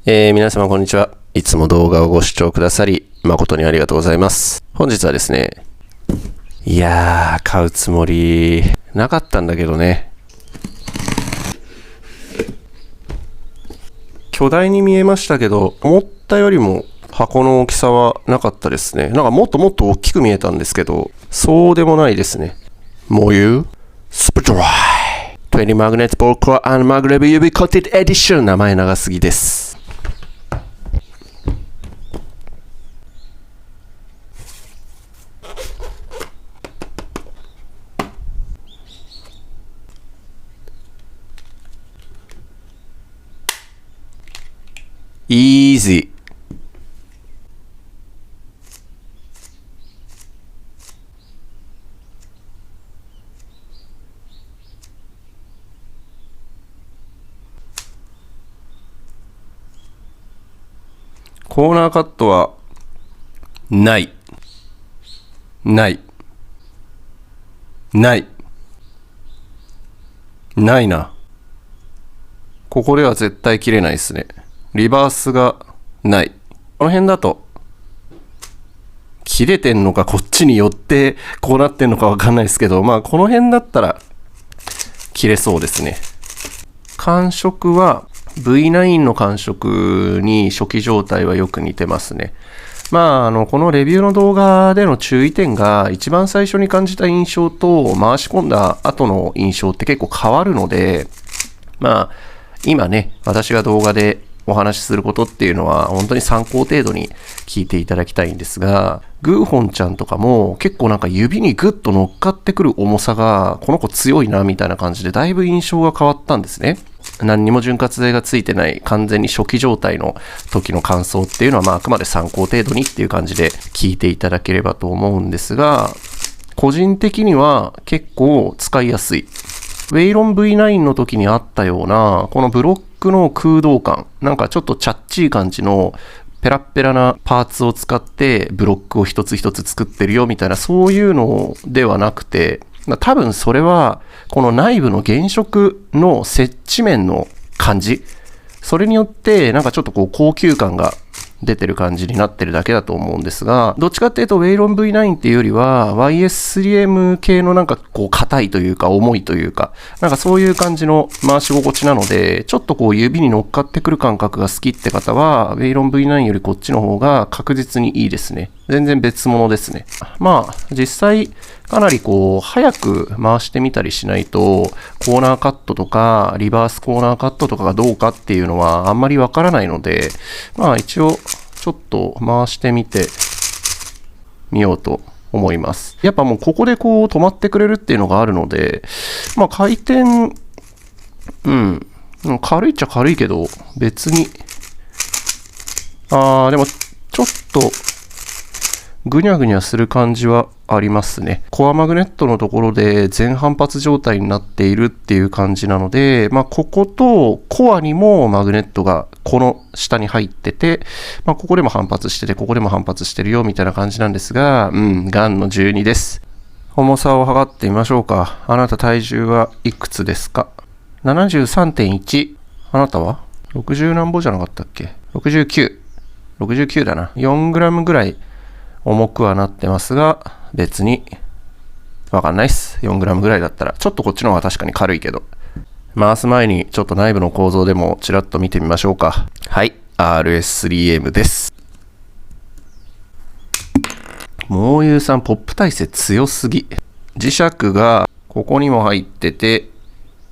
皆様こんにちは。いつも動画をご視聴くださり、誠にありがとうございます。本日はですね、買うつもりなかったんだけどね。巨大に見えましたけど、思ったよりも箱の大きさはなかったですね。なんかもっともっと大きく見えたんですけど、そうでもないですね。もう言うスプドライ20 Magnet Ball Core and Maglev UV Coated Edition 名前長すぎです。イージー。コーナーカットはないなここでは絶対切れないですね。リバースがない。この辺だと切れてんのかこっちに寄ってこうなってんのかわかんないですけど、まあこの辺だったら切れそうですね。感触は V9 の感触に初期状態はよく似てますね。このレビューの動画での注意点が一番最初に感じた印象と回し込んだ後の印象って結構変わるので、今ね、私が動画でお話しすることっていうのは本当に参考程度に聞いていただきたいんですが、グーホンちゃんとかも結構なんか指にグッと乗っかってくる重さがこの子強いなみたいな感じでだいぶ印象が変わったんですね。何にも潤滑剤がついてない完全に初期状態の時の感想っていうのはあくまで参考程度にっていう感じで聞いていただければと思うんですが、個人的には結構使いやすい。ウェイロン V9 の時にあったようなこのブロックの空洞感、なんかちょっとチャッチー感じのペラッペラなパーツを使ってブロックを一つ一つ作ってるよみたいな、そういうのではなくて、多分それはこの内部の原色の接地面の感じ、それによってなんかちょっと高級感が出てる感じになってるだけだと思うんですが、どっちかっていうとウェイロン V9 っていうよりは YS3M 系のなんか硬いというか重いというか、なんかそういう感じの回し心地なので、ちょっと指に乗っかってくる感覚が好きって方はウェイロン V9 よりこっちの方が確実にいいですね。全然別物ですね。実際かなり早く回してみたりしないと、コーナーカットとかリバースコーナーカットとかがどうかっていうのはあんまりわからないので、一応ちょっと回してみてみようと思います。やっぱもうここで止まってくれるっていうのがあるので、回転、軽いっちゃ軽いけど別に、でもちょっとぐにゃぐにゃする感じはありますね。コアマグネットのところで全反発状態になっているっていう感じなので、こことコアにもマグネットがこの下に入ってて、ここでも反発してて、ここでも反発してるよみたいな感じなんですが、ガンの12です。重さを測ってみましょうか。あなた体重はいくつですか？ 73.1。あなたは 60 何歩じゃなかったっけ？ 69 だな。4グラムぐらい重くはなってますが、別にわかんないっす。4グラムぐらいだったら。ちょっとこっちの方が確かに軽いけど。回す前にちょっと内部の構造でもちらっと見てみましょうか。はい、RS3M です。モーユーさんポップ耐性強すぎ。磁石がここにも入ってて、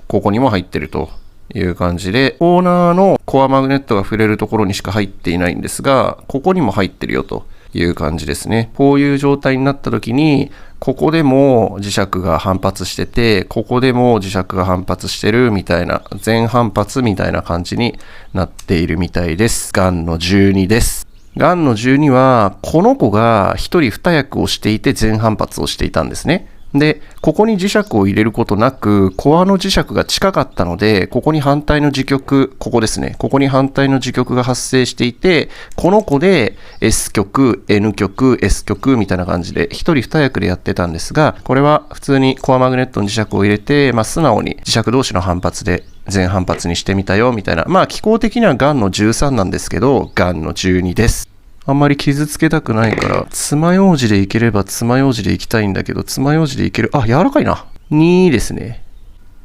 ここにも入ってるという感じで、コーナーのコアマグネットが触れるところにしか入っていないんですが、ここにも入ってるよという感じですね。こういう状態になった時に、ここでも磁石が反発してて、ここでも磁石が反発してるみたいな、全反発みたいな感じになっているみたいです。ガンの12です。ガンの12は、この子が一人二役をしていて全反発をしていたんですね。で、ここに磁石を入れることなく、コアの磁石が近かったので、ここに反対の磁極、ここですね。ここに反対の磁極が発生していて、この子で S 極、N 極、S 極みたいな感じで、一人二役でやってたんですが、これは普通にコアマグネットの磁石を入れて、素直に磁石同士の反発で全反発にしてみたよみたいな。まあ機構的にはガンの13なんですけど、ガンの12です。あんまり傷つけたくないから、爪楊枝でいければ爪楊枝でいきたいんだけど、爪楊枝でいける。あ、柔らかいな。2ですね。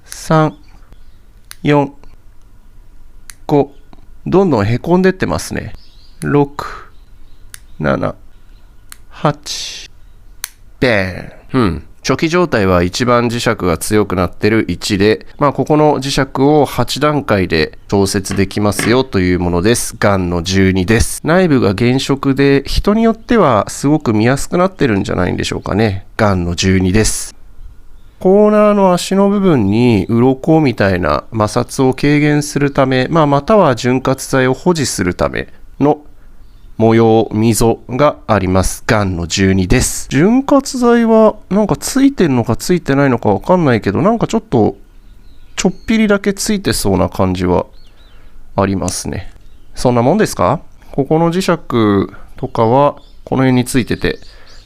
3、4、5。どんどんへこんでってますね。6、7、8。ベーン。初期状態は一番磁石が強くなってる1で、まあここの磁石を8段階で調節できますよというものです。ガンの12です。内部が原色で、人によってはすごく見やすくなってるんじゃないんでしょうかね。ガンの12です。コーナーの足の部分に鱗みたいな摩擦を軽減するため、または潤滑剤を保持するための模様、溝があります。ガンの12です。潤滑剤はなんかついてるのかついてないのかわかんないけど、なんかちょっとちょっぴりだけついてそうな感じはありますね。そんなもんですか？ここの磁石とかはこの辺についてて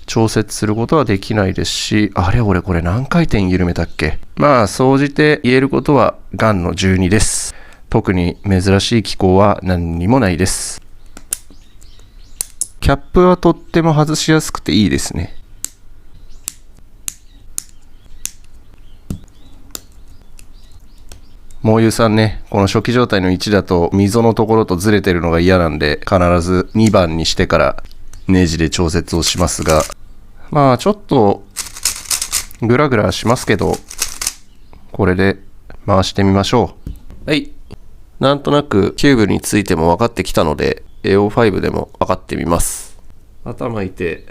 調節することはできないですし、あれ俺これ何回転緩めたっけ？まあ総じて言えることはガンの12です。特に珍しい機構は何にもないです。キャップはとっても外しやすくていいですね。もうゆうさんね、この初期状態の1だと溝のところとずれてるのが嫌なんで、必ず2番にしてからネジで調節をしますが、まあちょっとグラグラしますけど、これで回してみましょう。はい。なんとなくキューブについても分かってきたので、AO5 でも分かってみます。頭いて、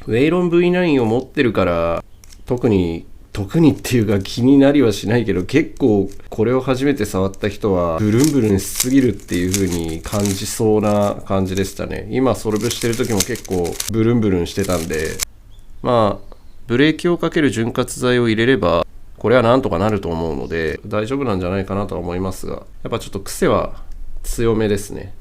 ウェイロン V9 を持ってるから特にっていうか気になりはしないけど、結構これを初めて触った人はブルンブルンしすぎるっていう風に感じそうな感じでしたね。今ソルブしてる時も結構ブルンブルンしてたんで、まあブレーキをかける潤滑剤を入れればこれはなんとかなると思うので大丈夫なんじゃないかなとは思いますが、やっぱちょっと癖は強めですね。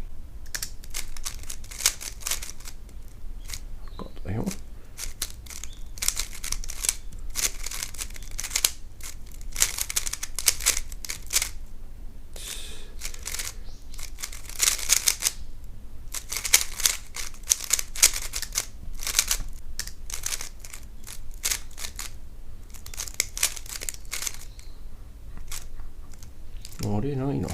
あれないな。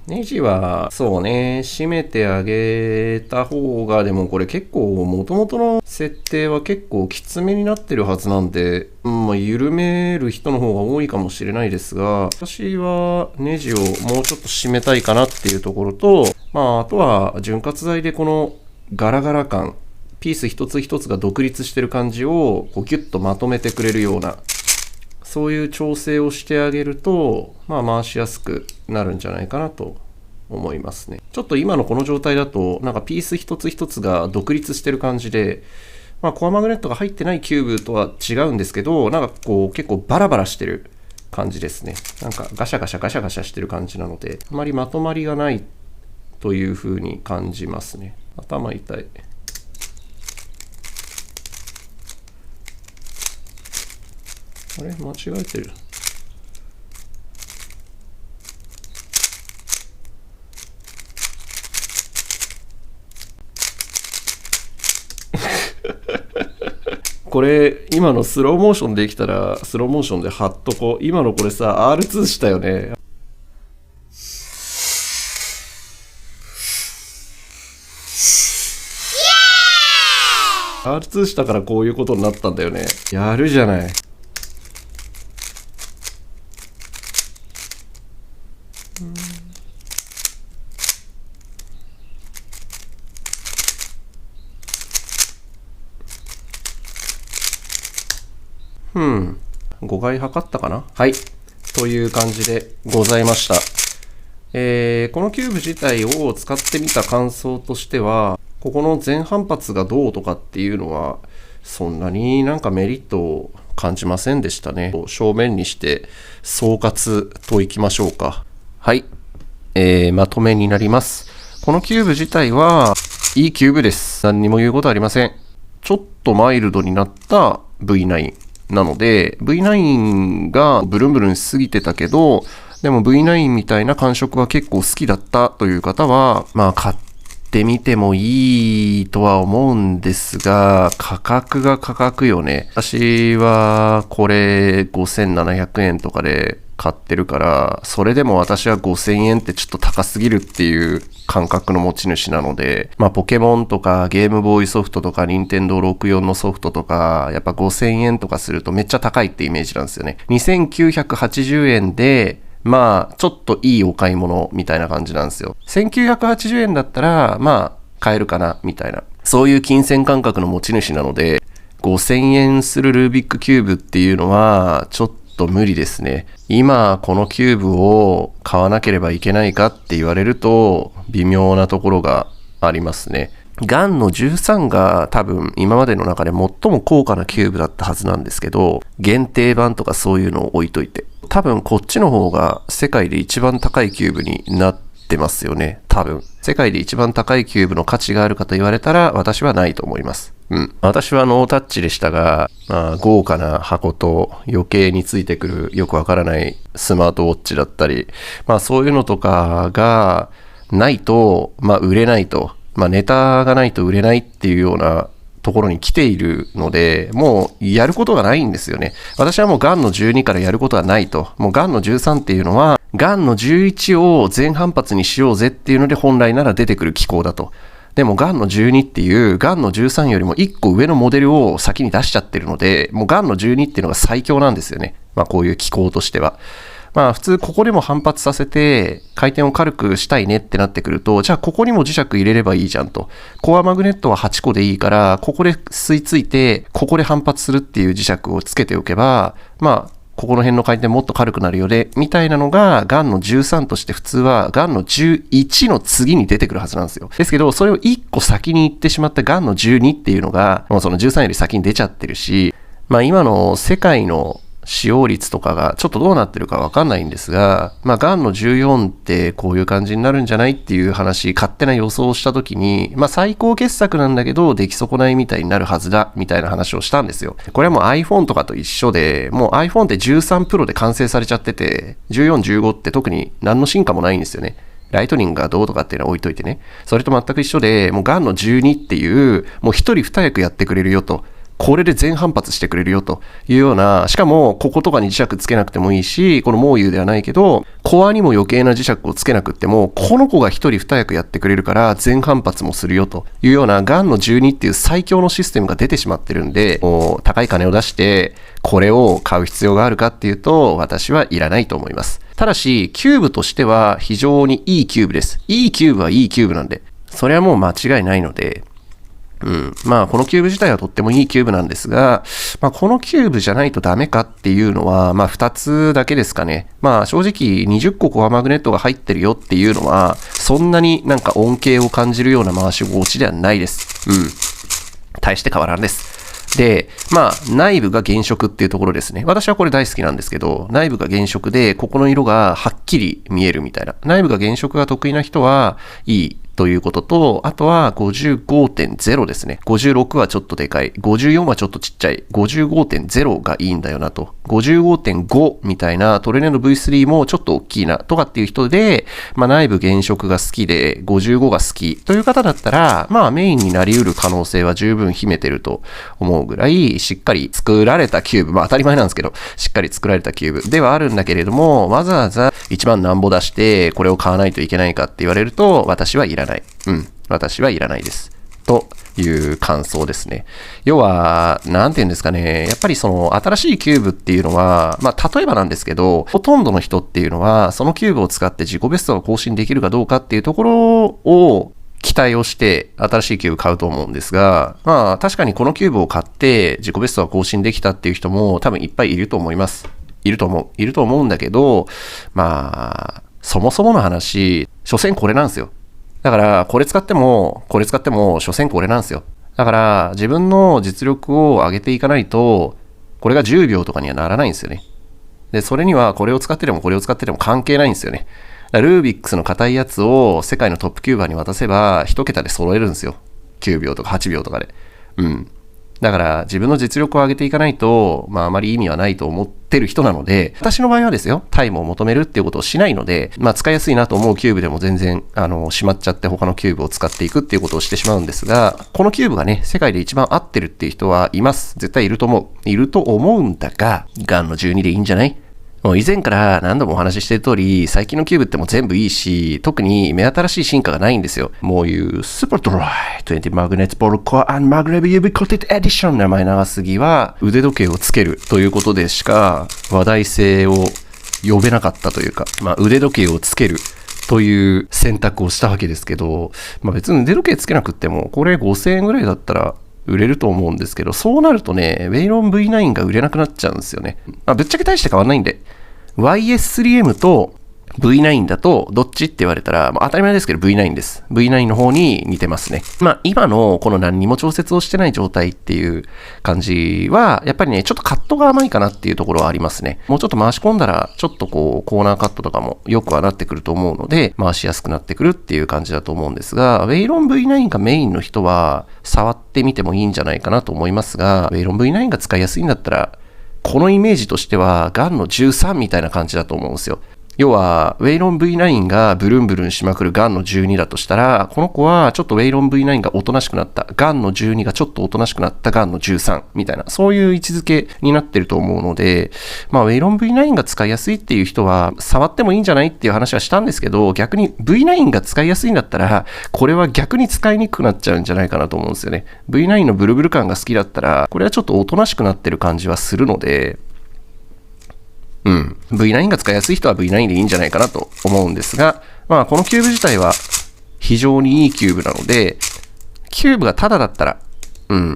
ネジはそうね、締めてあげた方が、でもこれ結構元々の設定は結構きつめになってるはずなんで、緩める人の方が多いかもしれないですが、私はネジをもうちょっと締めたいかなっていうところと、あとは潤滑剤でこのガラガラ感、ピース一つ一つが独立してる感じをこうギュッとまとめてくれるような、そういう調整をしてあげると、回しやすくなるんじゃないかなと思いますね。ちょっと今のこの状態だと、なんかピース一つ一つが独立してる感じで、コアマグネットが入ってないキューブとは違うんですけど、なんかこう結構バラバラしてる感じですね。なんかガシャガシャガシャガシャしてる感じなので、あまりまとまりがないという風に感じますね。頭痛い。あれ間違えてる。これ今のスローモーションできたらスローモーションで貼っとこう。今のこれさ R2 したよね。R2 したからこういうことになったんだよね。やるじゃない。5回測ったかな。はい。という感じでございました。このキューブ自体を使ってみた感想としては、ここの全反発がどうとかっていうのは、そんなになんかメリットを感じませんでしたね。正面にして総括といきましょうか。はい。まとめになります。このキューブ自体はいいキューブです。何にも言うことありません。ちょっとマイルドになった V9 なので、V9 がブルンブルンしすぎてたけど、でも V9 みたいな感触は結構好きだったという方は、まあ買ってみてもいいとは思うんですが、価格が価格よね。私はこれ5700円とかで買ってるから、それでも私は5000円ってちょっと高すぎるっていう感覚の持ち主なので、まあポケモンとかゲームボーイソフトとか任天堂64のソフトとか、やっぱ5000円とかするとめっちゃ高いってイメージなんですよね。2980円で、まあちょっといいお買い物みたいな感じなんですよ。1980円だったらまあ買えるかなみたいな、そういう金銭感覚の持ち主なので、5000円するルービックキューブっていうのはちょっと無理ですね。今このキューブを買わなければいけないかって言われると微妙なところがありますね。ガンの13が多分今までの中で最も高価なキューブだったはずなんですけど、限定版とかそういうのを置いといて、多分こっちの方が世界で一番高いキューブになってますよね。多分世界で一番高いキューブの価値があるかと言われたら私はないと思います。私はノータッチでしたが、豪華な箱と余計についてくるよくわからないスマートウォッチだったり、そういうのとかがないと、売れないと、ネタがないと売れないっていうようなところに来ているので、もうやることがないんですよね。私はもうガンの12からやることはないと。もうガンの13っていうのは、ガンの11を全反発にしようぜっていうので本来なら出てくる機構だと。でもガンの12っていうガンの13よりも1個上のモデルを先に出しちゃってるので、もうガンの12っていうのが最強なんですよね。こういう機構としては。普通ここでも反発させて回転を軽くしたいねってなってくると、じゃあここにも磁石入れればいいじゃんと。コアマグネットは8個でいいから、ここで吸い付いてここで反発するっていう磁石をつけておけば、ここの辺の回転もっと軽くなるよねみたいなのがガンの13として普通はガンの11の次に出てくるはずなんですよ。ですけどそれを1個先に行ってしまったガンの12っていうのがもうその13より先に出ちゃってるし、今の世界の使用率とかがちょっとどうなってるかわかんないんですが、ガンの14ってこういう感じになるんじゃないっていう話、勝手な予想をした時に、最高傑作なんだけど出来損ないみたいになるはずだみたいな話をしたんですよ。これはもう iPhone とかと一緒で、もう iPhone って13 Pro で完成されちゃってて、14、15って特に何の進化もないんですよね。ライトニングがどうとかっていうのは置いといてね。それと全く一緒で、もうガンの12っていう、もう一人二役やってくれるよと。これで全反発してくれるよというような、しかもこことかに磁石つけなくてもいいし、このモーユーではないけど、コアにも余計な磁石をつけなくても、この子が一人二役やってくれるから全反発もするよというようなガンの12っていう最強のシステムが出てしまってるんで、もう高い金を出してこれを買う必要があるかっていうと、私はいらないと思います。ただし、キューブとしては非常にいいキューブです。いいキューブはいいキューブなんで、それはもう間違いないので、このキューブ自体はとってもいいキューブなんですが、このキューブじゃないとダメかっていうのは、2つだけですかね。正直20個コアマグネットが入ってるよっていうのは、そんなになんか恩恵を感じるような回し心地ではないです。大して変わらんです。で、内部が原色っていうところですね。私はこれ大好きなんですけど、内部が原色で、ここの色がはっきり見えるみたいな。内部が原色が得意な人はいいということと、あとは 55.0 ですね。56はちょっとでかい。54はちょっとちっちゃい。55.0 がいいんだよなと。55.5 みたいなトレネの V3 もちょっと大きいなとかっていう人で、内部原色が好きで55が好きという方だったら、メインになり得る可能性は十分秘めてると思うぐらい、しっかり作られたキューブ、当たり前なんですけど、しっかり作られたキューブではあるんだけれども、わざわざ1万何ぼ出してこれを買わないといけないかって言われると、私はいらない。私はいらないです。という感想ですね。要は、なんて言うんですかね。やっぱりその新しいキューブっていうのは、例えばなんですけど、ほとんどの人っていうのは、そのキューブを使って自己ベストが更新できるかどうかっていうところを期待をして新しいキューブ買うと思うんですが、確かにこのキューブを買って自己ベストが更新できたっていう人も多分いっぱいいると思います。いると思うんだけど、そもそもの話、所詮これなんですよ。だから、これ使っても、所詮これなんですよ。だから、自分の実力を上げていかないと、これが10秒とかにはならないんですよね。で、それにはこれを使ってでもこれを使ってでも関係ないんですよね。ルービックスの硬いやつを世界のトップキューバーに渡せば、1桁で揃えるんですよ。9秒とか8秒とかで。だから自分の実力を上げていかないと、あまり意味はないと思ってる人なので、私の場合はですよ、タイムを求めるっていうことをしないので、使いやすいなと思うキューブでも全然、しまっちゃって他のキューブを使っていくっていうことをしてしまうんですが、このキューブがね、世界で一番合ってるっていう人はいます。絶対いると思う。いると思うんだが、ガンの12でいいんじゃない？もう以前から何度もお話ししている通り、最近のキューブってもう全部いいし、特に目新しい進化がないんですよ。もういうスーパードライ20マグネットボールコア&マグレビ指コテッドエディション名前長すぎは腕時計をつけるということでしか話題性を呼べなかったというか、腕時計をつけるという選択をしたわけですけど、別に腕時計つけなくってもこれ5000円ぐらいだったら売れると思うんですけど、そうなるとね、ウェイロン V9 が売れなくなっちゃうんですよね。ぶっちゃけ大して変わんないんで。YS3M と V9 だとどっちって言われたら、当たり前ですけど V9 です。V9 の方に似てますね。今のこの何にも調節をしてない状態っていう感じは、やっぱりね、ちょっとカットが甘いかなっていうところはありますね。もうちょっと回し込んだら、ちょっとコーナーカットとかもよくはなってくると思うので、回しやすくなってくるっていう感じだと思うんですが、ウェイロン V9 がメインの人は、触ってみてもいいんじゃないかなと思いますが、ウェイロン V9 が使いやすいんだったら、このイメージとしては、ガンの13みたいな感じだと思うんですよ。要は、ウェイロン V9 がブルンブルンしまくるガンの12だとしたら、この子はちょっとウェイロン V9 がおとなしくなった、ガンの12がちょっとおとなしくなったガンの13みたいな、そういう位置づけになってると思うので、ウェイロン V9 が使いやすいっていう人は、触ってもいいんじゃないっていう話はしたんですけど、逆に V9 が使いやすいんだったら、これは逆に使いにくくなっちゃうんじゃないかなと思うんですよね。V9 のブルブル感が好きだったら、これはちょっとおとなしくなってる感じはするので、V9 が使いやすい人は V9 でいいんじゃないかなと思うんですが、このキューブ自体は非常にいいキューブなので、キューブがタダだったら、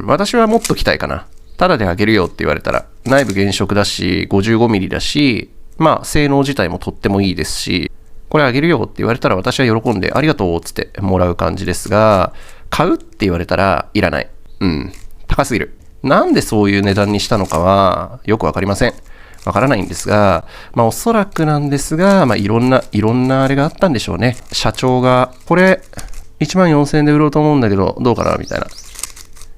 私はもっと期待かな。タダであげるよって言われたら、内部原色だし、55mm だし、性能自体もとってもいいですし、これあげるよって言われたら私は喜んでありがとうっつってもらう感じですが、買うって言われたらいらない。高すぎる。なんでそういう値段にしたのかはよくわかりません。わからないんですが、おそらくなんですが、いろんなあれがあったんでしょうね。社長が、これ、14,000円で売ろうと思うんだけど、どうかなみたいな。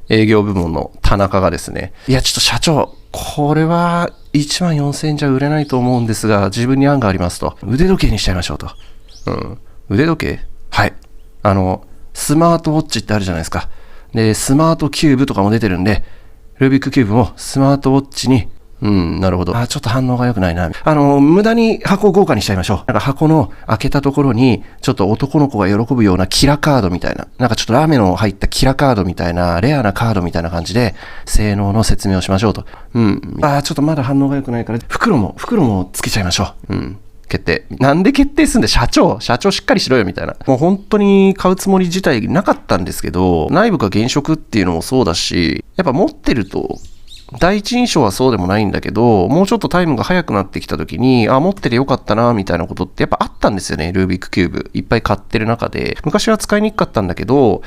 営業部門の田中がですね、いや、ちょっと社長、これは14,000円じゃ売れないと思うんですが、自分に案がありますと。腕時計にしちゃいましょうと。腕時計？はい。スマートウォッチってあるじゃないですか。で、スマートキューブとかも出てるんで、ルービックキューブもスマートウォッチになるほど。ちょっと反応が良くないな。無駄に箱を豪華にしちゃいましょう。箱の開けたところに、ちょっと男の子が喜ぶようなキラカードみたいな、ちょっとラーメンの入ったキラカードみたいな、レアなカードみたいな感じで、性能の説明をしましょうと。ちょっとまだ反応が良くないから、袋もつけちゃいましょう。決定。なんで決定すんだ社長しっかりしろよみたいな。もう本当に買うつもり自体なかったんですけど、内部が原色っていうのもそうだし、やっぱ持ってると、第一印象はそうでもないんだけど、もうちょっとタイムが速くなってきた時に、持っててよかったな、みたいなことってやっぱあったんですよね、ルービックキューブ。いっぱい買ってる中で。昔は使いにくかったんだけど、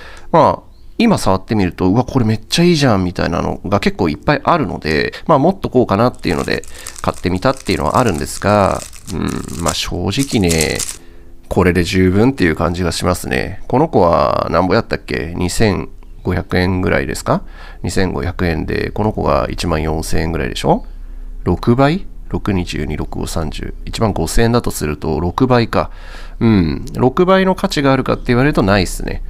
今触ってみると、これめっちゃいいじゃん、みたいなのが結構いっぱいあるので、もっとこうかなっていうので、買ってみたっていうのはあるんですが、正直ね、これで十分っていう感じがしますね。この子は何ぼやったっけ？2500円ぐらいですか？ 2500 円で、この子が14,000円ぐらいでしょ？ 6 倍 ?622、6530。15,000円だとすると6倍か。6倍の価値があるかって言われるとないっすね。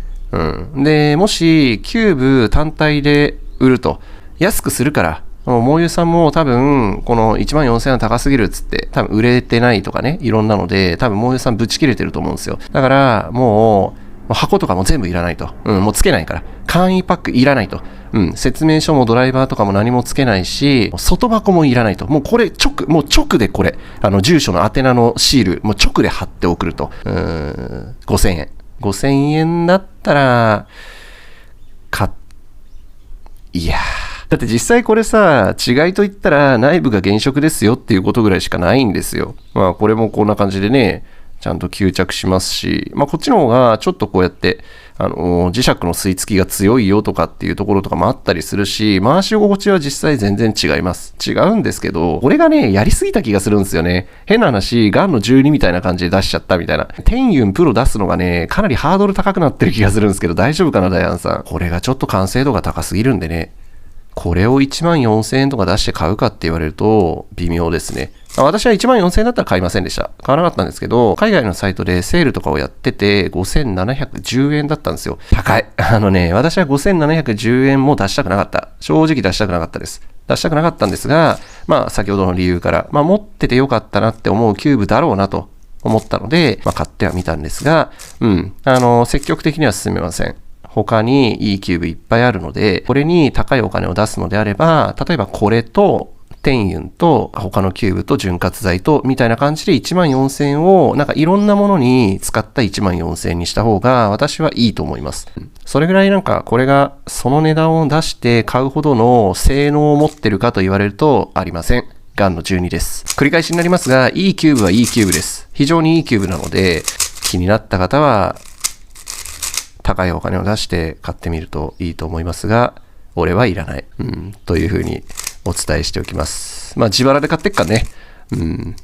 で、もし、キューブ単体で売ると、安くするから、もうゆさんも多分、この14,000円は高すぎるっつって、多分売れてないとかね、いろんなので、多分もうゆさんぶち切れてると思うんですよ。だから、もう箱とかも全部いらないと。もうつけないから。簡易パックいらないと。説明書もドライバーとかも何もつけないし、外箱もいらないと。もうこれもう直でこれ、住所の宛名のシール、もう直で貼って送ると。5,000円。5,000円だったら、いやだって実際これさ、違いと言ったら内部が原色ですよっていうことぐらいしかないんですよ。これもこんな感じでね、ちゃんと吸着しますし、まあ、こっちの方がちょっとこうやって、磁石の吸い付きが強いよとかっていうところとかもあったりするし、回し心地は実際全然違います。違うんですけど、これがね、やりすぎた気がするんですよね。変な話、ガンの12みたいな感じで出しちゃったみたいな。天ユンプロ出すのがね、かなりハードル高くなってる気がするんですけど、大丈夫かな、ダイアンさん。これがちょっと完成度が高すぎるんでね。これを14,000円とか出して買うかって言われると微妙ですね。私は14,000円だったら買いませんでした。買わなかったんですけど、海外のサイトでセールとかをやってて5,710円だったんですよ。高い。私は5,710円も出したくなかった。正直出したくなかったです。出したくなかったんですが、まあ先ほどの理由から、まあ持っててよかったなって思うキューブだろうなと思ったので、まあ買ってはみたんですが、積極的には進めません。他にいいキューブいっぱいあるので、これに高いお金を出すのであれば、例えばこれと、天ユンと他のキューブと潤滑剤とみたいな感じで14,000円をなんかいろんなものに使った14,000円にした方が私はいいと思います。それぐらいなんかこれがその値段を出して買うほどの性能を持ってるかと言われるとありません。ガンの12です。繰り返しになりますが、いいキューブはいいキューブです。非常にいいキューブなので、気になった方は高いお金を出して買ってみるといいと思いますが、俺はいらない。というふうにお伝えしておきます。まあ自腹で買ってっからね。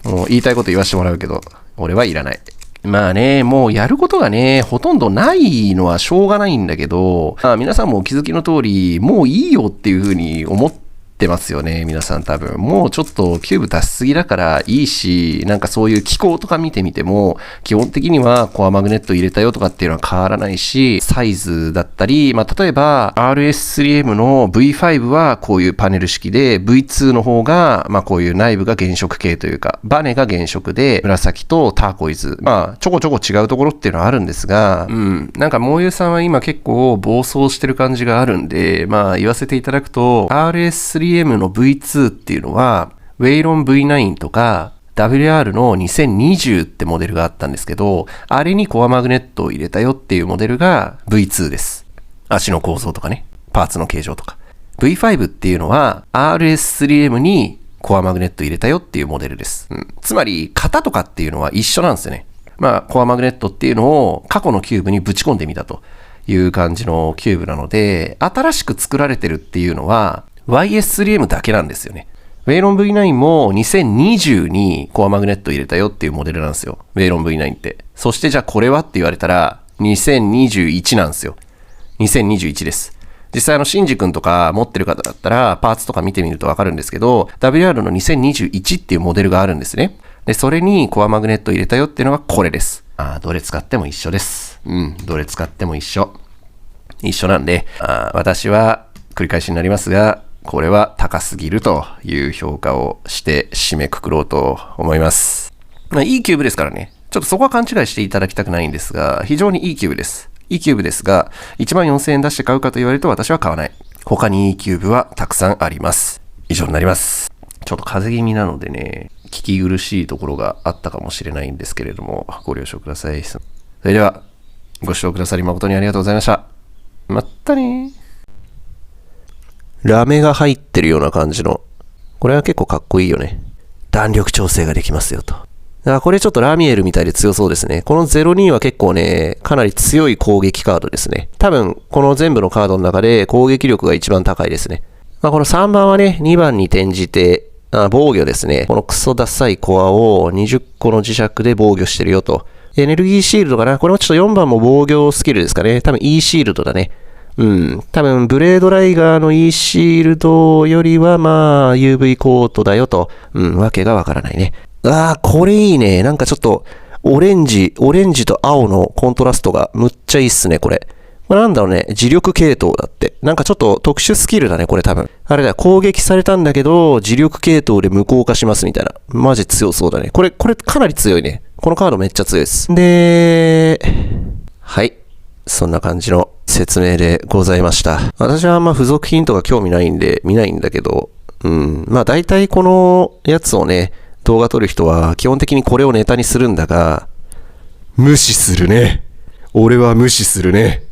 もう言いたいこと言わせてもらうけど、俺はいらない。まあね、もうやることがね、ほとんどないのはしょうがないんだけど、まあ皆さんもお気づきの通り、もういいよっていうふうに思ってますよね、皆さん多分。もうちょっとキューブ出しすぎだからいいし、なんかそういう機構とか見てみても、基本的にはコアマグネット入れたよとかっていうのは変わらないし、サイズだったり、まあ例えば RS3M の V5 はこういうパネル式で、V2 の方が、まあこういう内部が原色系というか、バネが原色で、紫とターコイズ。まあちょこちょこ違うところっていうのはあるんですが、なんかモーユーさんは今結構暴走してる感じがあるんで、まあ言わせていただくと、RS3Mの V2 っていうのは、ウェイロン V9 とか、WR の2020ってモデルがあったんですけど、あれにコアマグネットを入れたよっていうモデルが V2 です。足の構造とかね、パーツの形状とか。V5 っていうのは RS3M にコアマグネット入れたよっていうモデルです。つまり、型とかっていうのは一緒なんですよね。まあ、コアマグネットっていうのを過去のキューブにぶち込んでみたという感じのキューブなので、新しく作られてるっていうのは YS3M だけなんですよね。ウェイロン V9 も2020にコアマグネット入れたよっていうモデルなんですよ。ウェイロン V9 って。そしてじゃあこれはって言われたら2021なんですよ。2021です。実際シンジ君とか持ってる方だったらパーツとか見てみるとわかるんですけど、WR の2021っていうモデルがあるんですね。で、それにコアマグネット入れたよっていうのがこれです。どれ使っても一緒です。どれ使っても一緒なんで、私は繰り返しになりますが、これは高すぎるという評価をして締めくくろうと思います。いいキューブですからね。ちょっとそこは勘違いしていただきたくないんですが、非常にいいキューブです。いいキューブですが、14,000円出して買うかと言われると私は買わない。他にいいキューブはたくさんあります。以上になります。ちょっと風邪気味なのでね、聞き苦しいところがあったかもしれないんですけれども、ご了承ください。それでは、ご視聴くださり誠にありがとうございました。まったねー。ラメが入ってるような感じの。これは結構かっこいいよね。弾力調整ができますよと。これちょっとラミエルみたいで強そうですね。この02は結構ね、かなり強い攻撃カードですね。多分、この全部のカードの中で攻撃力が一番高いですね。この3番はね、2番に転じて、防御ですね。このクソダサいコアを20個の磁石で防御してるよと。エネルギーシールドかな。これもちょっと4番も防御スキルですかね。多分 E シールドだね。多分、ブレードライガーの E シールドよりは、まあ、UV コートだよと。わけがわからないね。これいいね。なんかちょっと、オレンジと青のコントラストがむっちゃいいっすね、これ。なんだろうね、磁力系統だって。なんかちょっと特殊スキルだね、これ多分。あれだよ、攻撃されたんだけど、磁力系統で無効化しますみたいな。マジ強そうだね。これかなり強いね。このカードめっちゃ強いです。で、はい。そんな感じの説明でございました。私はあんま付属品とか興味ないんで見ないんだけど、まあ大体このやつをね、動画撮る人は基本的にこれをネタにするんだが、無視するね。俺は無視するね。